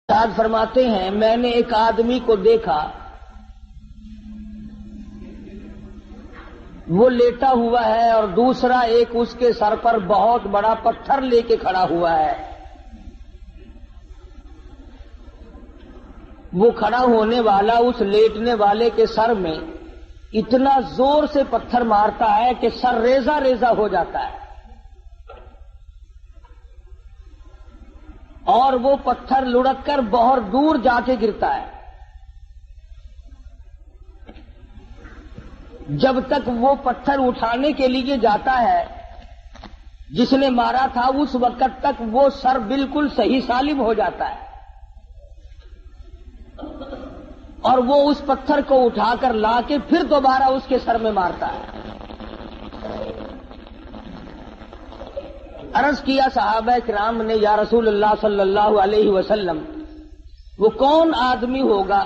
استاد فرماتے ہیں میں نے ایک آدمی کو دیکھا، وہ لیٹا ہوا ہے اور دوسرا ایک اس کے سر پر بہت بڑا پتھر لے کے کھڑا ہوا ہے۔ وہ کھڑا ہونے والا اس لیٹنے والے کے سر میں اتنا زور سے پتھر مارتا ہے کہ سر ریزہ ریزہ ہو جاتا ہے، اور وہ پتھر لڑک کر بہت دور جا کے گرتا ہے۔ جب تک وہ پتھر اٹھانے کے لیے جاتا ہے جس نے مارا تھا، اس وقت تک وہ سر بالکل صحیح سالم ہو جاتا ہے، اور وہ اس پتھر کو اٹھا کر لا کے پھر دوبارہ اس کے سر میں مارتا ہے۔ عرض کیا صحابہ کرام نے، یا رسول اللہ صلی اللہ علیہ وسلم، وہ کون آدمی ہوگا